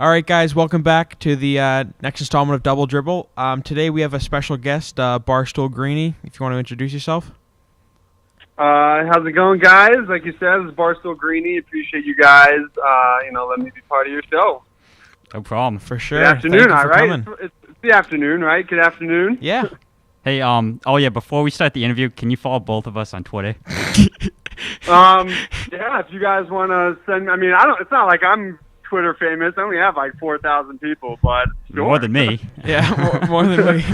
All right, guys, welcome back to the next installment of Double Dribble. Today we have a special guest, Barstool Greenie, if you want to introduce yourself. How's it going, guys? Like you said, this is Barstool Greenie. Appreciate you guys, letting me be part of your show. No problem. For sure. Good afternoon, all right? Coming. It's the afternoon, right? Good afternoon. Yeah. Hey, before we start the interview, can you follow both of us on Twitter? Yeah, if you guys want to send, it's not like I'm Twitter famous. I only have like 4,000 people, but sure. More than me. Yeah, more than me.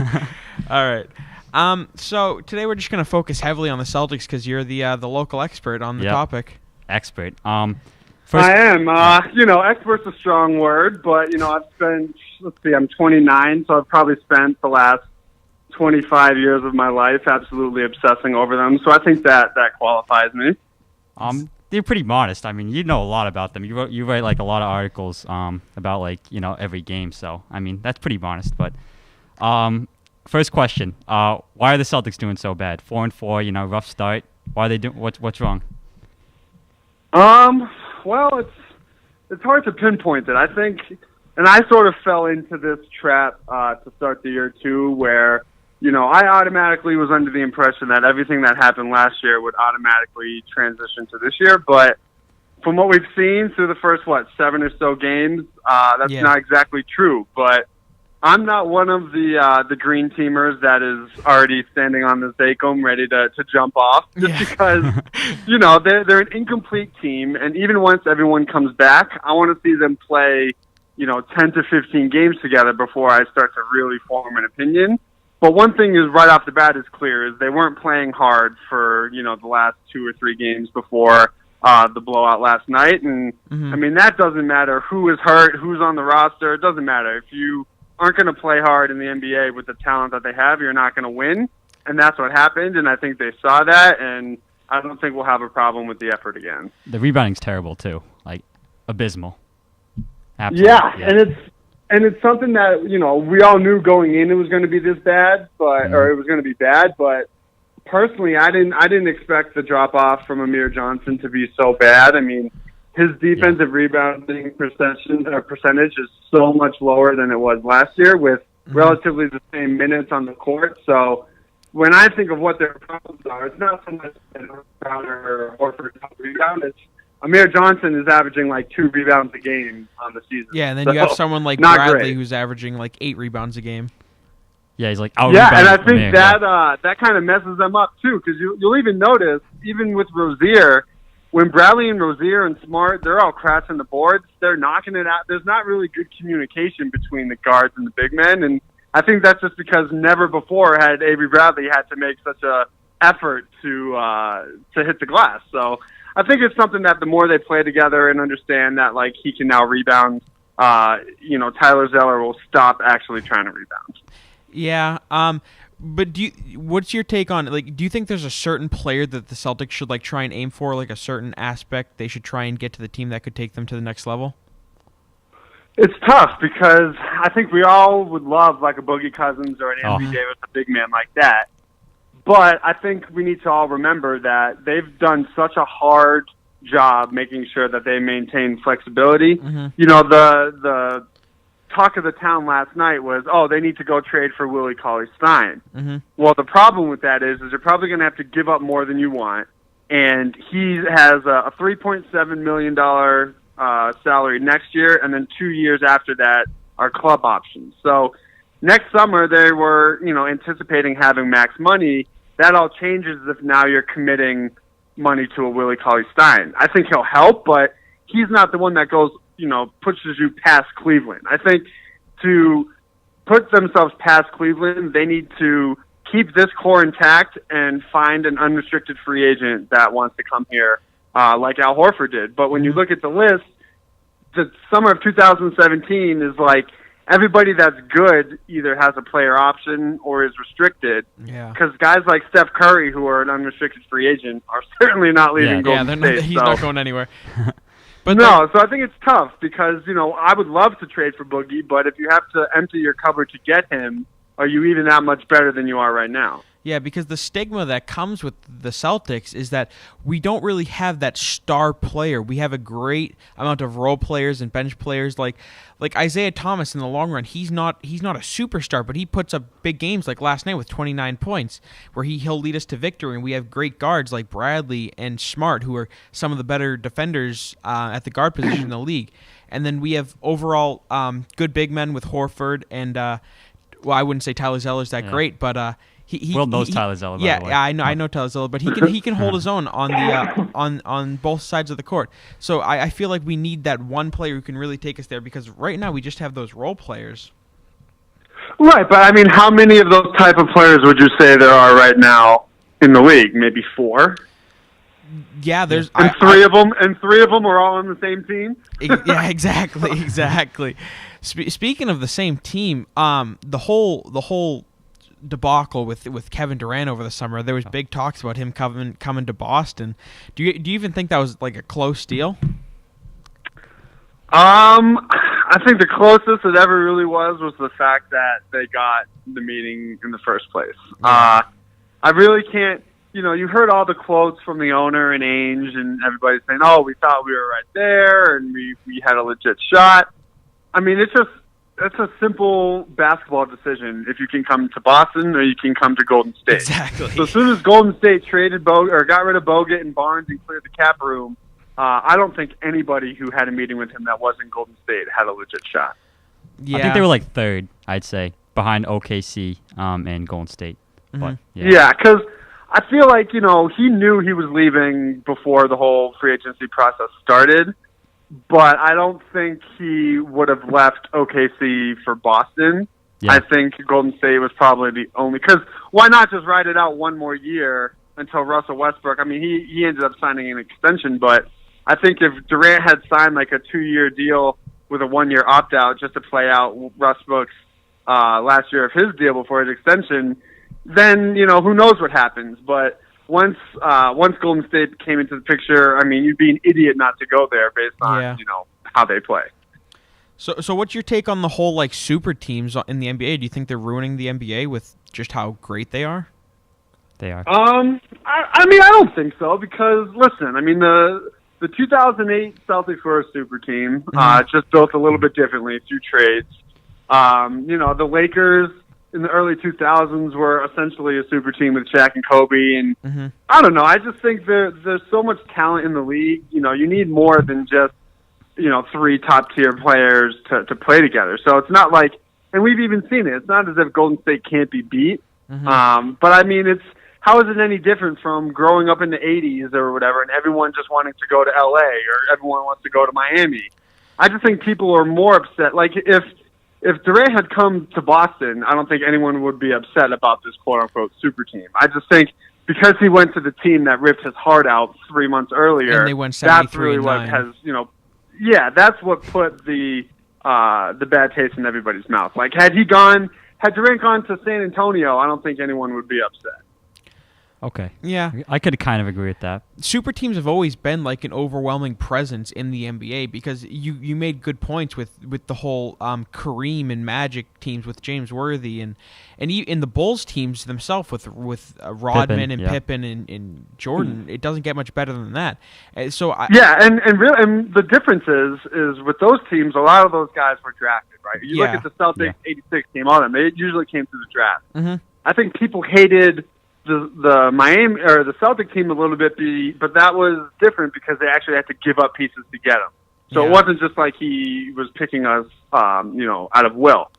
All right. So today we're just going to focus heavily on the Celtics because you're the local expert on the topic. Expert. First, I am. Expert's a strong word, but I've spent. I'm 29, so I've probably spent the last 25 years of my life absolutely obsessing over them. So I think that qualifies me. They're pretty modest. I mean, you know a lot about them. You write like a lot of articles about every game. So I mean, that's pretty modest. But first question: why are the Celtics doing so bad? 4-4, rough start. Why are they doing? What's wrong? Well, it's hard to pinpoint it. I think, and I sort of fell into this trap to start the year too, where I automatically was under the impression that everything that happened last year would automatically transition to this year. But from what we've seen through the first, 7 or so games, that's not exactly true. But I'm not one of the green teamers that is already standing on the Zacom ready to jump off just because, they're an incomplete team. And even once everyone comes back, I want to see them play, 10 to 15 games together before I start to really form an opinion. But one thing is right off the bat is clear is they weren't playing hard for, the last 2 or 3 games before the blowout last night. And, that doesn't matter who is hurt, who's on the roster. It doesn't matter. If you aren't going to play hard in the NBA with the talent that they have, you're not going to win. And that's what happened, and I think they saw that, and I don't think we'll have a problem with the effort again. The rebounding's terrible, too. Like, abysmal. Absolutely. Yeah. And it's something that, we all knew going in it was going to be this bad, or it was going to be bad, but personally, I didn't expect the drop-off from Amir Johnson to be so bad. I mean, his defensive rebounding percentage is so much lower than it was last year with relatively the same minutes on the court. So when I think of what their problems are, it's not so much Crowder or Horford rebound. It's Amir Johnson is averaging like 2 rebounds a game on the season. Yeah, and then you have someone like Bradley who's averaging like 8 rebounds a game. Yeah, he's like and I think that kind of messes them up too, because you'll even notice, even with Rozier, when Bradley and Rozier and Smart, they're all crashing the boards, they're knocking it out. There's not really good communication between the guards and the big men, and I think that's just because never before had Avery Bradley had to make such a effort to hit the glass. So I think it's something that the more they play together and understand that like he can now rebound, Tyler Zeller will stop actually trying to rebound. Yeah. But what's your take on do you think there's a certain player that the Celtics should try and aim for, like a certain aspect they should try and get to the team that could take them to the next level? It's tough because I think we all would love like a Boogie Cousins or an Anthony Davis, a big man like that. But I think we need to all remember that they've done such a hard job making sure that they maintain flexibility. The talk of the town last night was, they need to go trade for Willie Cauley-Stein. Well, the problem with that is you're probably going to have to give up more than you want. And he has a $3.7 million salary next year, and then 2 years after that are club options. So next summer they were, anticipating having max money. That all changes if now you're committing money to a Willie Cauley-Stein. I think he'll help, but he's not the one that goes, pushes you past Cleveland. I think to put themselves past Cleveland, they need to keep this core intact and find an unrestricted free agent that wants to come here, like Al Horford did. But when you look at the list, the summer of 2017 is like everybody that's good either has a player option or is restricted. Yeah. Because guys like Steph Curry, who are an unrestricted free agent, are certainly not leaving Golden State. He's not going anywhere. But no, so I think it's tough because, I would love to trade for Boogie, but if you have to empty your cupboard to get him, are you even that much better than you are right now? Yeah, because the stigma that comes with the Celtics is that we don't really have that star player. We have a great amount of role players and bench players like Isaiah Thomas in the long run. He's not a superstar, but he puts up big games like last night with 29 points where he'll lead us to victory. And we have great guards like Bradley and Smart, who are some of the better defenders at the guard position in the league. And then we have overall good big men with Horford and I wouldn't say Tyler Zeller's that great, but Will knows Tyler Zeller. Yeah, by the way. yeah, I know Tyler Zeller, but he can hold his own on the on both sides of the court. So I feel like we need that one player who can really take us there because right now we just have those role players. Right, but I mean, how many of those type of players would you say there are right now in the league? Maybe 4. Yeah, there's three of them are all on the same team. Yeah, exactly. Speaking of the same team, the whole debacle with Kevin Durant over the summer, there was big talks about him coming to Boston. Do you even think that was like a close deal? I think the closest it ever really was the fact that they got the meeting in the first place. Yeah. I really can't. You heard all the quotes from the owner and Ainge and everybody saying, "Oh, we thought we were right there and we had a legit shot." I mean, it's a simple basketball decision if you can come to Boston or you can come to Golden State. Exactly. So as soon as Golden State traded got rid of Bogut and Barnes and cleared the cap room, I don't think anybody who had a meeting with him that wasn't Golden State had a legit shot. Yeah. I think they were like 3rd, I'd say, behind OKC and Golden State. Mm-hmm. But Yeah, because I feel like, he knew he was leaving before the whole free agency process started, but I don't think he would have left OKC for Boston. Yeah. I think Golden State was probably the only, because why not just ride it out one more year until Russell Westbrook? I mean, he ended up signing an extension, but I think if Durant had signed like a 2-year deal with a 1-year opt-out just to play out Westbrook's last year of his deal before his extension, then, who knows what happens. But once Golden State came into the picture, I mean, you'd be an idiot not to go there based on, how they play. So what's your take on the whole, like, super teams in the NBA? Do you think they're ruining the NBA with just how great they are? They are. I mean, I don't think so because, listen, I mean, the 2008 Celtics were a super team, just built a little bit differently through trades. The Lakers in the early 2000s were essentially a super team with Shaq and Kobe, and I don't know. I just think there's so much talent in the league. You need more than just 3 top-tier players to play together. So it's not like, and we've even seen it. It's not as if Golden State can't be beat. But I mean, how is it any different from growing up in the 80s or whatever, and everyone just wanting to go to LA or everyone wants to go to Miami? I just think people are more upset. Like if Durant had come to Boston, I don't think anyone would be upset about this quote-unquote super team. I just think because he went to the team that ripped his heart out 3 months earlier, and they went 73-9. That's really what has, that's what put the bad taste in everybody's mouth. Like, had Durant gone to San Antonio, I don't think anyone would be upset. Okay. Yeah. I could kind of agree with that. Super teams have always been like an overwhelming presence in the NBA because you made good points with the whole Kareem and Magic teams with James Worthy and in the Bulls teams themselves with Rodman and Pippen and Jordan. It doesn't get much better than that. And the difference is with those teams, a lot of those guys were drafted, right? You look at the Celtics '86 team, all of them, they usually came through the draft. Mm-hmm. I think people hated the Miami or the Celtic team a little bit, but that was different because they actually had to give up pieces to get him. So it wasn't just like he was picking us, out of will.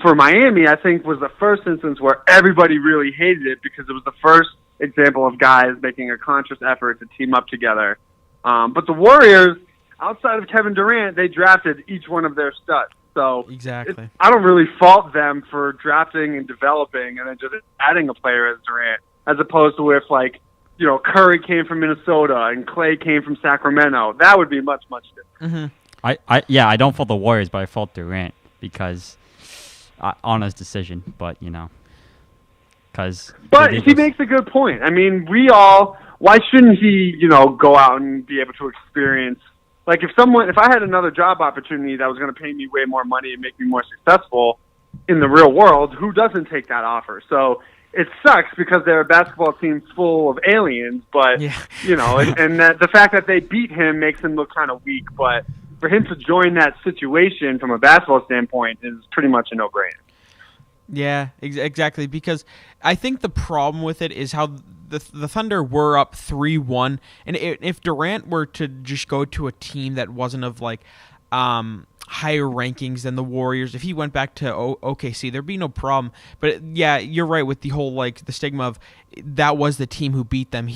For Miami, I think was the first instance where everybody really hated it because it was the first example of guys making a conscious effort to team up together. But the Warriors, outside of Kevin Durant, they drafted each one of their studs. So exactly, I don't really fault them for drafting and developing and then just adding a player as Durant, as opposed to if Curry came from Minnesota and Clay came from Sacramento. That would be much, much different. Mm-hmm. I don't fault the Warriors, but I fault Durant because on his decision. But But he makes a good point. I mean, why shouldn't he go out and be able to experience? Like if I had another job opportunity that was going to pay me way more money and make me more successful in the real world, who doesn't take that offer? So it sucks because they're a basketball team full of aliens, but, you know, and the fact that they beat him makes him look kind of weak. But for him to join that situation from a basketball standpoint is pretty much a no-brainer. Yeah, exactly, because I think the problem with it is how the Thunder were up 3-1, and if Durant were to just go to a team that wasn't of, like, higher rankings than the Warriors, if he went back to OKC, there'd be no problem. But yeah, you're right with the whole, like, the stigma of that was the team who beat them.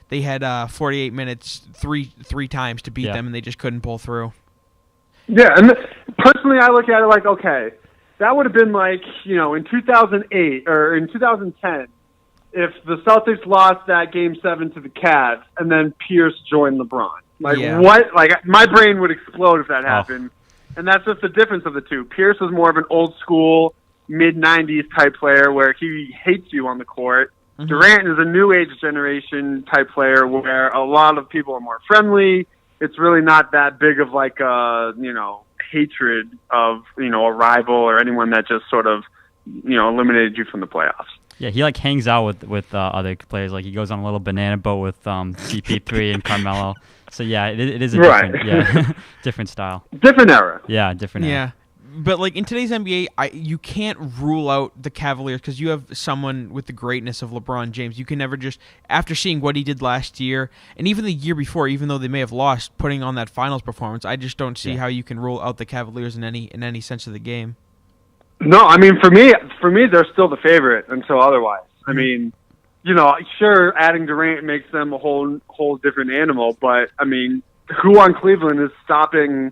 They had 48 minutes three times to beat them, and they just couldn't pull through. Yeah, and personally, I look at it like, okay, that would have been like, you know, in 2008 or in 2010, if the Celtics lost that Game 7 to the Cavs and then Pierce joined LeBron. Like, what? Like, my brain would explode if that happened. And that's just the difference of the two. Pierce was more of an old-school, mid-'90s type player where he hates you on the court. Mm-hmm. Durant is a new-age generation type player where a lot of people are more friendly. It's really not that big of, like, a, you know, hatred of, you know, a rival or anyone that just sort of, you know, eliminated you from the playoffs. Yeah, he, like, hangs out with other players. Like, he goes on a little banana boat with CP3 and Carmelo. So, yeah, it is a different, different style. Different era. Yeah, different era. Yeah. But, like, in today's NBA, you can't rule out the Cavaliers because you have someone with the greatness of LeBron James. You can never just, after seeing what he did last year, and even the year before, even though they may have lost, putting on that finals performance, I just don't see how you can rule out the Cavaliers in any sense of the game. No, I mean, for me, they're still the favorite until otherwise. I mean, you know, sure, adding Durant makes them a whole different animal, but, I mean, who on Cleveland is stopping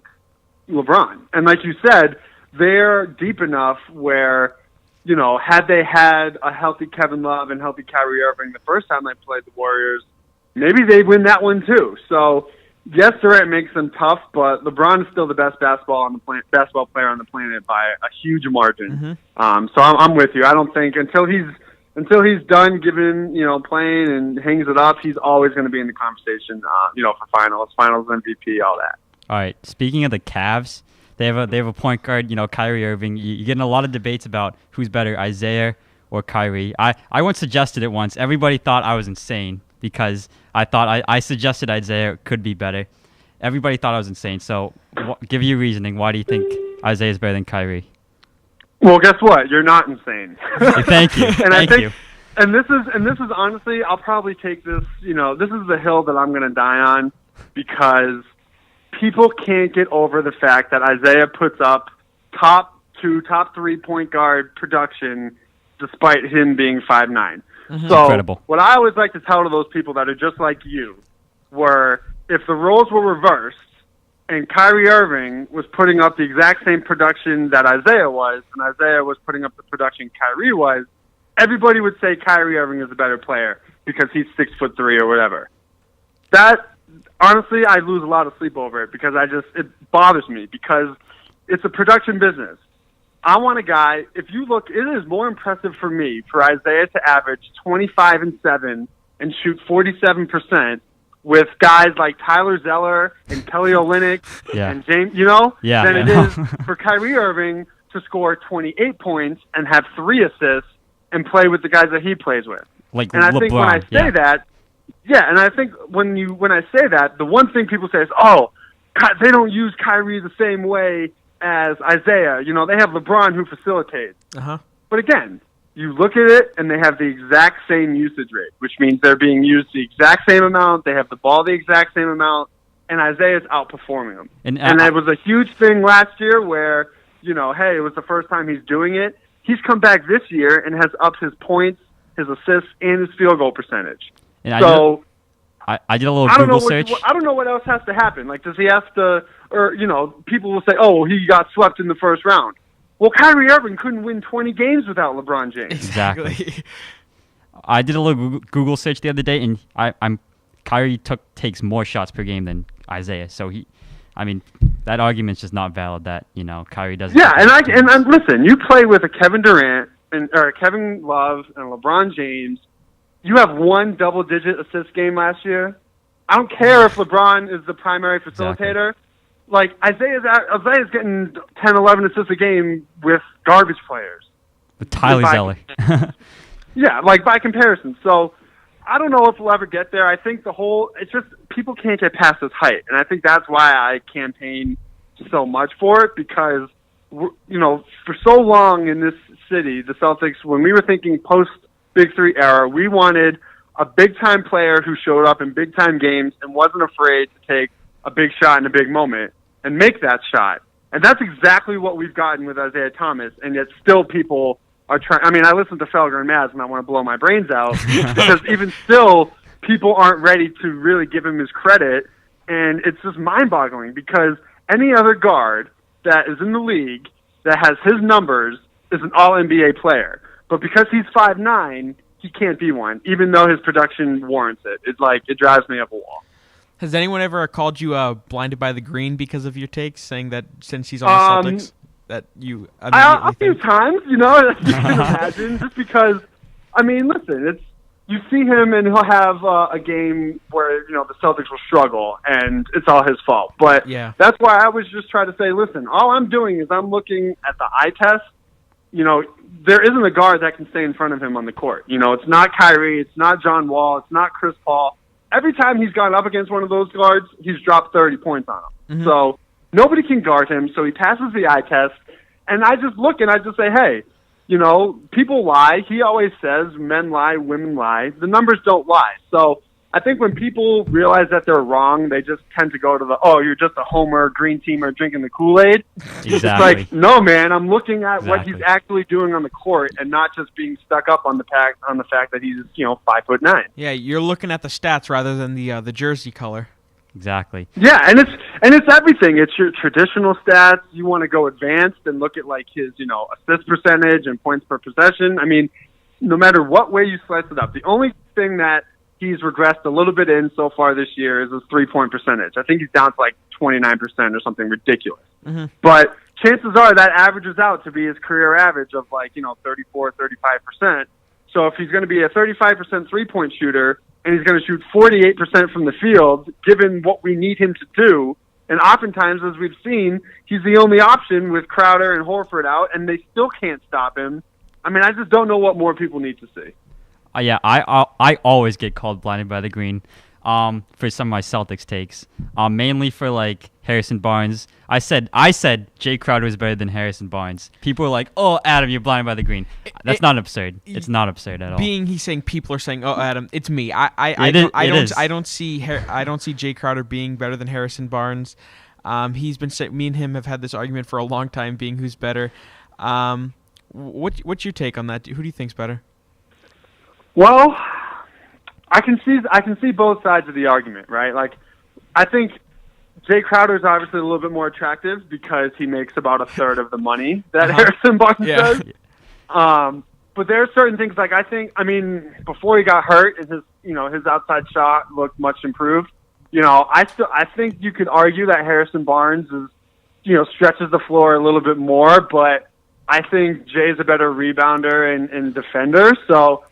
LeBron? And like you said, they're deep enough where, you know, had they had a healthy Kevin Love and healthy Kyrie Irving the first time they played the Warriors, maybe they'd win that one too. So, yes, Durant makes them tough, but LeBron is still the best basketball player on the planet by a huge margin. Mm-hmm. So I'm with you. I don't think until he's done giving, you know, playing and hangs it up, he's always going to be in the conversation, you know, for finals MVP, all that. All right. Speaking of the Cavs, they have a point guard, you know, Kyrie Irving. You're getting a lot of debates about who's better, Isaiah or Kyrie. I once suggested it once. Everybody thought I was insane because I suggested Isaiah could be better. Everybody thought I was insane. So give you reasoning. Why do you think Isaiah is better than Kyrie? Well, guess what? You're not insane. Thank you. Thank you. And this is honestly, I'll probably take this, you know, this is the hill that I'm going to die on because people can't get over the fact that Isaiah puts up top 3 point guard production despite him being 5'9". Mm-hmm. So incredible. What I always like to tell to those people that are just like you were if the roles were reversed and Kyrie Irving was putting up the exact same production that Isaiah was and Isaiah was putting up the production Kyrie was, everybody would say Kyrie Irving is a better player because he's 6'3" or whatever. That honestly, I lose a lot of sleep over it because it bothers me because it's a production business. I want a guy, if you look, it is more impressive for me for Isaiah to average 25 and 7 and shoot 47% with guys like Tyler Zeller and Kelly Olynyk and James, you know, than it is for Kyrie Irving to score 28 points and have 3 assists and play with the guys that he plays with. Like and I LeBron, think when I say that, and I think when I say that, the one thing people say is, oh, they don't use Kyrie the same way as Isaiah. You know, they have LeBron who facilitates. Uh-huh. But again, you look at it and they have the exact same usage rate, which means they're being used the exact same amount. They have the ball the exact same amount, and Isaiah's outperforming them. And it was a huge thing last year where, you know, hey, it was the first time he's doing it. He's come back this year and has upped his points, his assists, and his field goal percentage. And so I did a little Google search. I don't know what else has to happen. Like, does he have to, or, you know, people will say, oh, he got swept in the first round. Well, Kyrie Irving couldn't win 20 games without LeBron James. Exactly. I did a little Google search the other day, and Kyrie takes more shots per game than Isaiah. So that argument's just not valid. That, you know, Kyrie doesn't. Yeah, and listen, you play with a Kevin Durant or Kevin Love and LeBron James. You have 1 double-digit assist game last year. I don't care if LeBron is the primary facilitator. Exactly. Like, Isaiah's getting 10, 11 assists a game with garbage players. With Tyler Zeller. Yeah, like by comparison. So I don't know if we'll ever get there. I think it's just people can't get past this height. And I think that's why I campaign so much for it, because, for so long in this city, the Celtics, when we were thinking post-Big Three era, we wanted a big-time player who showed up in big-time games and wasn't afraid to take a big shot in a big moment and make that shot. And that's exactly what we've gotten with Isaiah Thomas, and yet still people are trying. I mean, I listen to Felger and Maz, and I want to blow my brains out because even still, people aren't ready to really give him his credit, and it's just mind-boggling because any other guard that is in the league that has his numbers is an All-NBA player. But because he's 5'9", he can't be one, even though his production warrants it. It drives me up a wall. Has anyone ever called you blinded by the green because of your takes, saying that since he's on the Celtics, that you a few times, you can imagine, just because, I mean, listen, you see him and he'll have a game where, the Celtics will struggle and it's all his fault. But that's why I was just trying to say, listen, all I'm doing is I'm looking at the eye test. There isn't a guard that can stay in front of him on the court. It's not Kyrie, it's not John Wall, it's not Chris Paul. Every time he's gone up against one of those guards, he's dropped 30 points on him. Mm-hmm. So nobody can guard him, so he passes the eye test. And I just look and I just say, hey, people lie. He always says men lie, women lie. The numbers don't lie. So I think when people realize that they're wrong, they just tend to go to you're just a homer, green teamer drinking the Kool-Aid. Exactly. It's like, no, man, I'm looking at what he's actually doing on the court and not just being stuck up on the fact that he's, 5'9". Yeah, you're looking at the stats rather than the jersey color. Exactly. Yeah, and it's everything. It's your traditional stats. You want to go advanced and look at his, assist percentage and points per possession. I mean, no matter what way you slice it up, the only thing that he's regressed a little bit in so far this year is his 3-point percentage. I think he's down to 29% or something ridiculous. Mm-hmm. But chances are that averages out to be his career average of 34, 35%. So if he's going to be a 35% 3-point shooter and he's going to shoot 48% from the field, given what we need him to do, and oftentimes, as we've seen, he's the only option with Crowder and Horford out, and they still can't stop him. I mean, I just don't know what more people need to see. Yeah, I always get called blinded by the green for some of my Celtics takes, mainly for Harrison Barnes. I said Jay Crowder was better than Harrison Barnes. People were like, "Oh, Adam, you're blinded by the green." That's not absurd. It's not absurd at all. He's saying people are saying, "Oh, Adam, it's me." I don't see Jay Crowder being better than Harrison Barnes. He's been me and him have had this argument for a long time, being who's better. What's your take on that? Who do you think's better? Well, I can see both sides of the argument, right? I think Jay Crowder is obviously a little bit more attractive because he makes about a third of the money that Harrison Barnes does. But there are certain things before he got hurt, and his outside shot looked much improved. I think you could argue that Harrison Barnes is, stretches the floor a little bit more, but I think Jay's a better rebounder and defender. So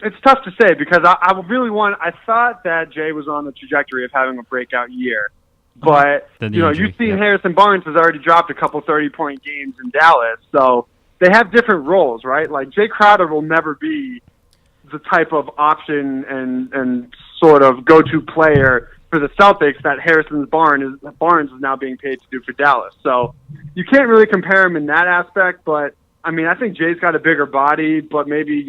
it's tough to say because I thought that Jay was on the trajectory of having a breakout year. But, you've seen Harrison Barnes has already dropped a couple 30-point games in Dallas. So they have different roles, right? Jay Crowder will never be the type of option and sort of go-to player for the Celtics that Harrison Barnes is now being paid to do for Dallas. So you can't really compare him in that aspect. But, I think Jay's got a bigger body, but maybe,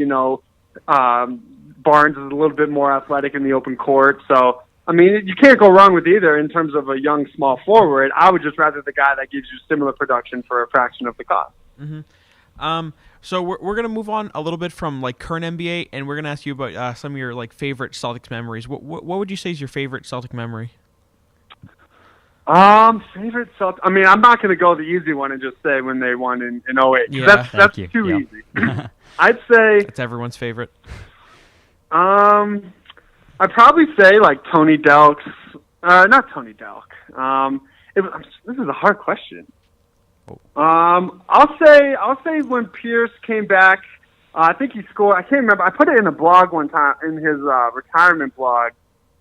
Barnes is a little bit more athletic in the open court. So, you can't go wrong with either in terms of a young, small forward. I would just rather the guy that gives you similar production for a fraction of the cost. Mm-hmm. So we're going to move on a little bit from current NBA, and we're going to ask you about some of your favorite Celtics memories. What would you say is your favorite Celtic memory? Favorite Celtic. I'm not going to go the easy one and just say when they won in 08. Yeah, that's too easy. I'd say it's everyone's favorite. I'd probably say Tony Delk's. Not Tony Delk. This is a hard question. I'll say when Pierce came back. I think he scored. I can't remember. I put it in a blog one time in his retirement blog.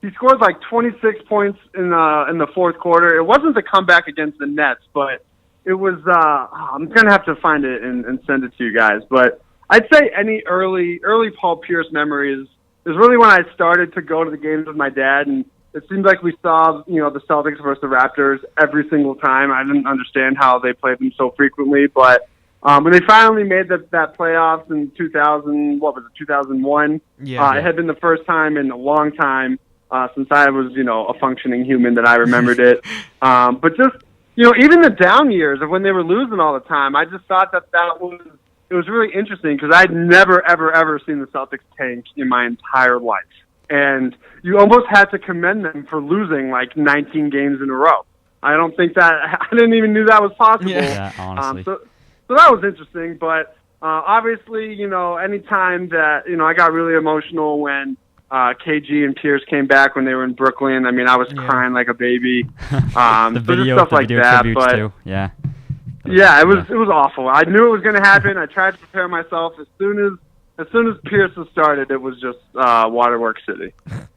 He scored 26 points in the fourth quarter. It wasn't the comeback against the Nets, but it was. I'm gonna have to find it and send it to you guys. But I'd say any early Paul Pierce memories is really when I started to go to the games with my dad, and it seemed like we saw, the Celtics versus the Raptors every single time. I didn't understand how they played them so frequently, but when they finally made that playoffs in 2001, it had been the first time in a long time since I was, a functioning human that I remembered it. But just, even the down years of when they were losing all the time, I just thought it was really interesting because I'd never, ever, ever seen the Celtics tank in my entire life. And you almost had to commend them for losing like 19 games in a row. I didn't even knew that was possible. Yeah, honestly. So that was interesting. But obviously, any time that, I got really emotional when KG and Pierce came back when they were in Brooklyn. I mean, I was crying like a baby. The video, stuff like that. But too. Yeah. Yeah, it was awful. I knew it was going to happen. I tried to prepare myself. As soon as Pierce was started, it was just Waterworks City.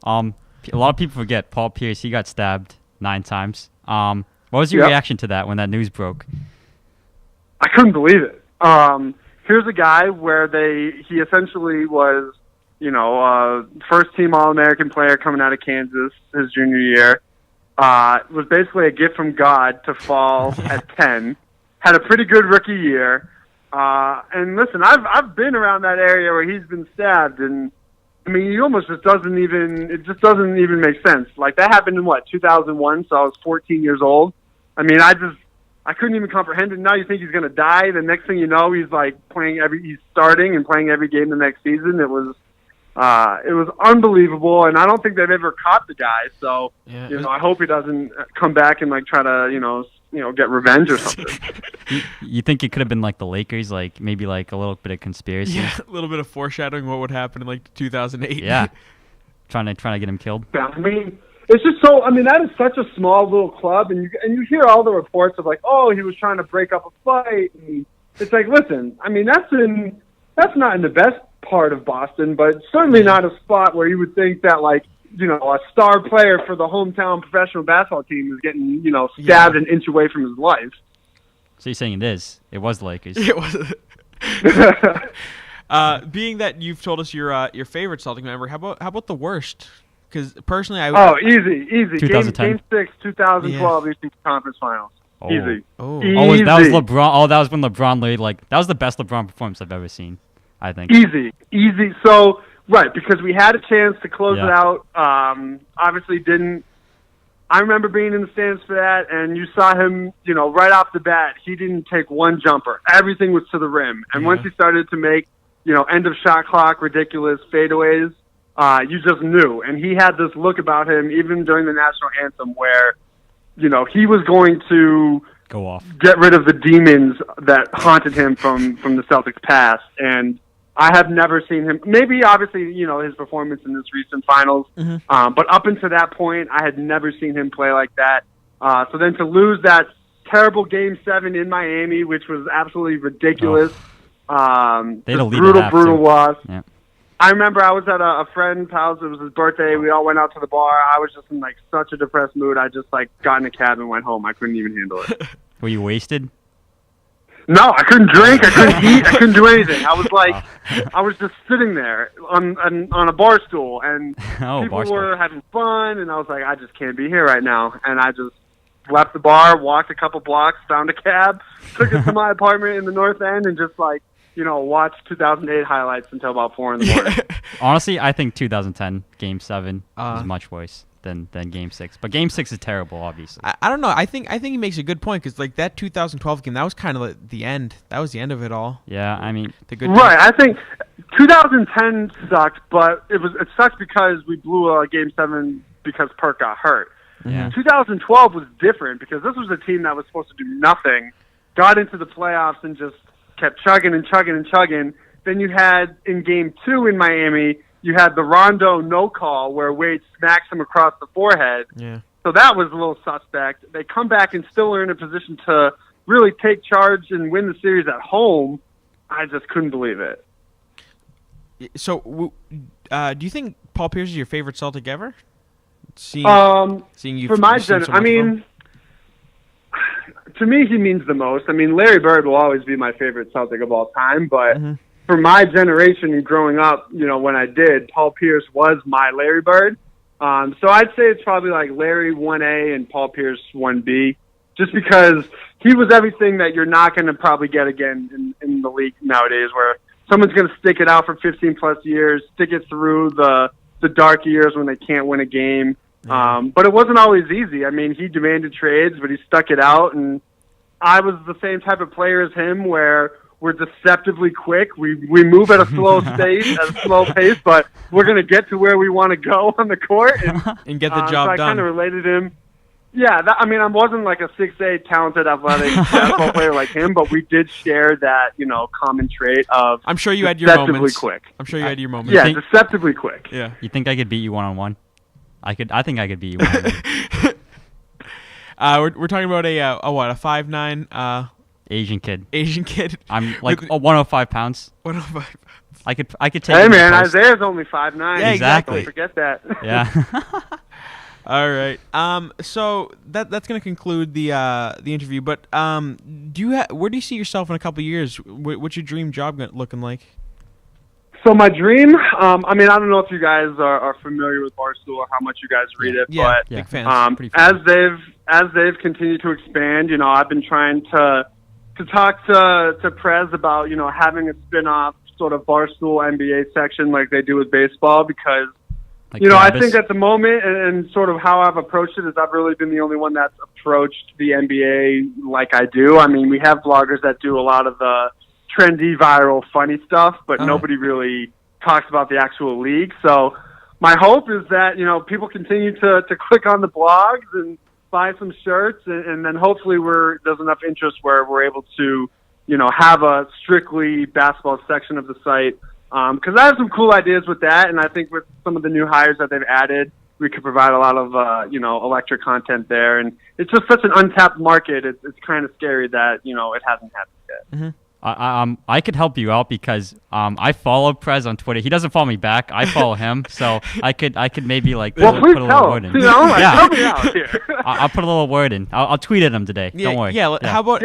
A lot of people forget Paul Pierce. He got stabbed 9 times. What was your reaction to that when that news broke? I couldn't believe it. Here's a guy where he essentially was, first team All-American player coming out of Kansas his junior year. Was basically a gift from God to fall at 10. Had a pretty good rookie year. And listen, I've been around that area where he's been stabbed, and I mean, it just doesn't even make sense. Like that happened in 2001, so I was 14 years old. I mean, I couldn't even comprehend it. Now you think he's going to die. The next thing you know, he's like he's starting and playing every game the next season. It was unbelievable, and I don't think they've ever caught the guy. So, I hope he doesn't come back and like try to, get revenge or something. You think it could have been like the Lakers, like maybe like a little bit of conspiracy? Yeah, a little bit of foreshadowing what would happen in like 2008. Yeah, trying to get him killed. Yeah, I mean, it's just so. I mean, that is such a small little club, and you hear all the reports of like, oh, he was trying to break up a fight. And it's like, listen, I mean, that's not in the best part of Boston, but certainly not a spot where you would think that like, a star player for the hometown professional basketball team is getting, stabbed an inch away from his life. So you're saying it was the Lakers? It was. Being that you've told us your favorite Celtic member, how about the worst? Because personally, easy. 2010. Game 6, 2012 Eastern Conference Finals. Easy. Easy. That was LeBron. Oh, that was when LeBron laid that was the best LeBron performance I've ever seen, I think. Easy. So, right, because we had a chance to close it out. Obviously didn't. I remember being in the stands for that, and you saw him, right off the bat, he didn't take one jumper. Everything was to the rim. And once he started to make, end of shot clock, ridiculous fadeaways, you just knew. And he had this look about him, even during the national anthem, where, he was going to go off, get rid of the demons that haunted him from the Celtics past. And I have never seen him. Maybe, obviously, his performance in this recent finals. Mm-hmm. But up until that point, I had never seen him play like that. So then to lose that terrible Game 7 in Miami, which was absolutely ridiculous. Brutal loss. Yeah. I remember I was at a friend's house. It was his birthday. We all went out to the bar. I was just in like such a depressed mood. I just got in a cab and went home. I couldn't even handle it. Were you wasted? No, I couldn't drink. I couldn't eat. I couldn't do anything. I was like, I was just sitting there on a bar stool, and people were having fun, and I was like, I just can't be here right now. And I just left the bar, walked a couple blocks, found a cab, took it to my apartment in the North End, and just watched 2008 highlights until about 4 in the morning. Honestly, I think 2010 Game 7 is much worse than Game 6. But Game 6 is terrible, obviously. I don't know. I think he makes a good point because like that 2012 game, that was kind of the end. That was the end of it all. Yeah, I mean, right. I think 2010 sucked, but it sucked because we blew a Game 7 because Perk got hurt. Yeah. 2012 was different because this was a team that was supposed to do nothing, got into the playoffs and just kept chugging and chugging and chugging. Then you had in Game 2 in Miami, you had the Rondo no call where Wade smacks him across the forehead. Yeah. So that was a little suspect. They come back and still are in a position to really take charge and win the series at home. I just couldn't believe it. So, do you think Paul Pierce is your favorite Celtic ever? Seeing you for my I mean, to me, he means the most. I mean, Larry Bird will always be my favorite Celtic of all time, but for my generation and growing up, when I did, Paul Pierce was my Larry Bird. So I'd say it's probably like Larry 1A and Paul Pierce 1B, just because he was everything that you're not going to probably get again in the league nowadays, where someone's going to stick it out for 15-plus years, stick it through the dark years when they can't win a game. But it wasn't always easy. I mean, he demanded trades, but he stuck it out, and I was the same type of player as him, where we're deceptively quick. We move at a slow pace, but we're going to get to where we want to go on the court and get the job so I done. kind of related him. Yeah, I wasn't like a 6'8", talented, athletic basketball player like him, but we did share that, common trait of I'm sure you had your moments. Quick. I'm sure you had your moments. Yeah, deceptively quick. Yeah. You think I could beat you one-on-one? I think I could beat you one-on-one. We're talking about a 5'9", Asian kid. I'm like 105 pounds. 105. I could take. Hey man, Isaiah's only 5'9". Yeah, exactly. Don't forget that. Yeah. All right. So that's gonna conclude the interview. But where do you see yourself in a couple of years? What's your dream job looking like? So my dream, I don't know if you guys are familiar with Barstool or how much you guys read it, but big fans. As they've continued to expand, I've been trying to talk to Prez about, having a spin-off sort of Barstool NBA section like they do with baseball, because, I think at the moment and sort of how I've approached it is I've really been the only one that's approached the NBA like I do. I mean, we have bloggers that do a lot of the trendy, viral, funny stuff, but nobody really talks about the actual league. So my hope is that, people continue to click on the blogs and buy some shirts, and then hopefully there's enough interest where we're able to, have a strictly basketball section of the site. Because I have some cool ideas with that, and I think with some of the new hires that they've added, we could provide a lot of, electric content there. And it's just such an untapped market. It's kind of scary that, it hasn't happened yet. Mm-hmm. I could help you out because I follow Prez on Twitter. He doesn't follow me back. I follow him, so I could maybe like put a little word in. Help me out here. I'll put a little word in. I'll tweet at him today. Don't worry. Yeah. How about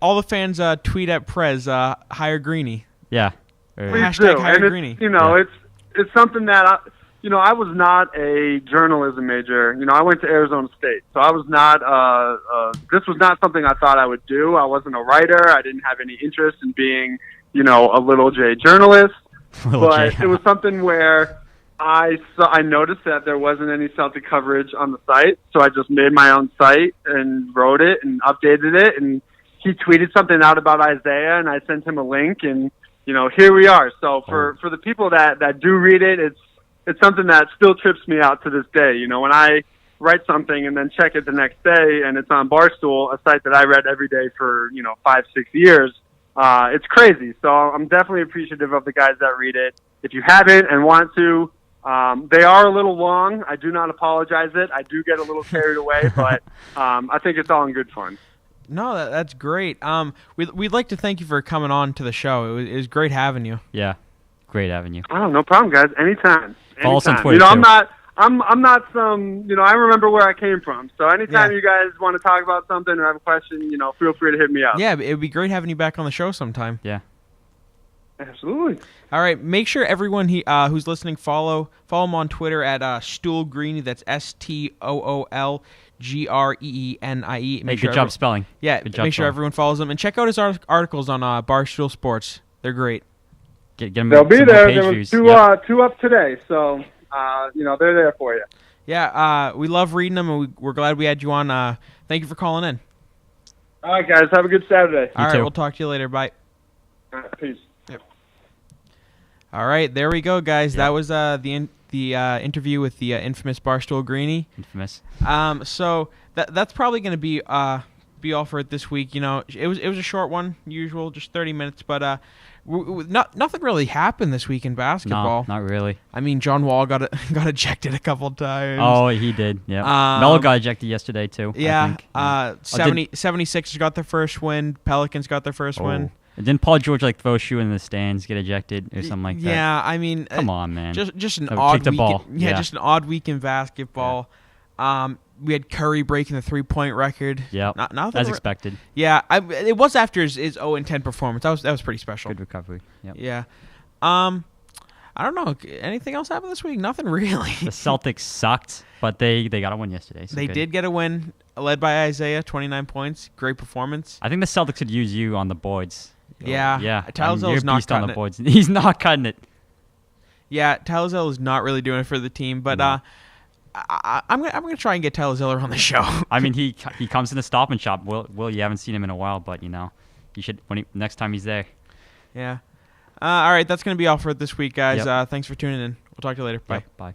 all the fans tweet at Prez, hire Greeny. Yeah. Please do. Hire Greeny. It's something that I was not a journalism major. I went to Arizona State, so I was not. This was not something I thought I would do. I wasn't a writer. I didn't have any interest in being, a little J journalist. It was something where I noticed that there wasn't any Celtic coverage on the site, so I just made my own site and wrote it and updated it. And he tweeted something out about Isaiah, and I sent him a link, and here we are. So for the people that do read it, it's something that still trips me out to this day. When I write something and then check it the next day and it's on Barstool, a site that I read every day for, 5-6 years, it's crazy. So I'm definitely appreciative of the guys that read it. If you haven't and want to, they are a little long. I do not apologize it. I do get a little carried away, but I think it's all in good fun. No, that's great. We'd like to thank you for coming on to the show. It was great having you. Yeah. Great having you. Oh, no problem, guys. Anytime. Follow us on Twitter. I'm not some. I remember where I came from. So anytime you guys want to talk about something or have a question, feel free to hit me up. Yeah, it would be great having you back on the show sometime. Yeah. Absolutely. All right. Make sure everyone who's listening follow him on Twitter at Stool Greeny. That's STOOLGREENIE. Good job spelling. Yeah. Make sure everyone follows him and check out his articles on Barstool Sports. They're great. Get them They'll be there. There was two up today, so they're there for you. Yeah, we love reading them, and we're glad we had you on. Thank you for calling in. All right, guys, have a good Saturday. All right, we'll talk to you later. Bye. All right, peace. Yep. All right, there we go, guys. Yep. That was the interview with the infamous Barstool Greeny. Infamous. So that's probably going to be all for it this week. It was a short one, usual, just 30 minutes, but nothing really happened this week in basketball. No, not really. I mean, John Wall got ejected a couple times. Oh, he did. Yeah. Melo got ejected yesterday too. Yeah. I think. 76ers got their first win. Pelicans got their first win. And didn't Paul George throw a shoe in the stands, get ejected or something like that? Yeah, I mean, come on, man. Just an odd week. Ball. Just an odd week in basketball. We had Curry breaking the 3-point record. Yeah, as expected. Yeah, it was after his 0-10 performance. That was pretty special. Good recovery. Yep. Yeah. I don't know. Anything else happened this week? Nothing really. The Celtics sucked, but they got a win yesterday. So they did get a win, led by Isaiah, 29 points. Great performance. I think the Celtics could use you on the boards. Yeah. Tyler Zell is not cutting it. Boards. He's not cutting it. Yeah, Tyler Zell is not really doing it for the team, but I'm gonna try and get Tyler Zeller on the show. I mean, he comes in the Stop and Shop. Will, you haven't seen him in a while, but you should next time he's there. Yeah. All right, that's gonna be all for this week, guys. Yep. Thanks for tuning in. We'll talk to you later. Bye. Yep, bye.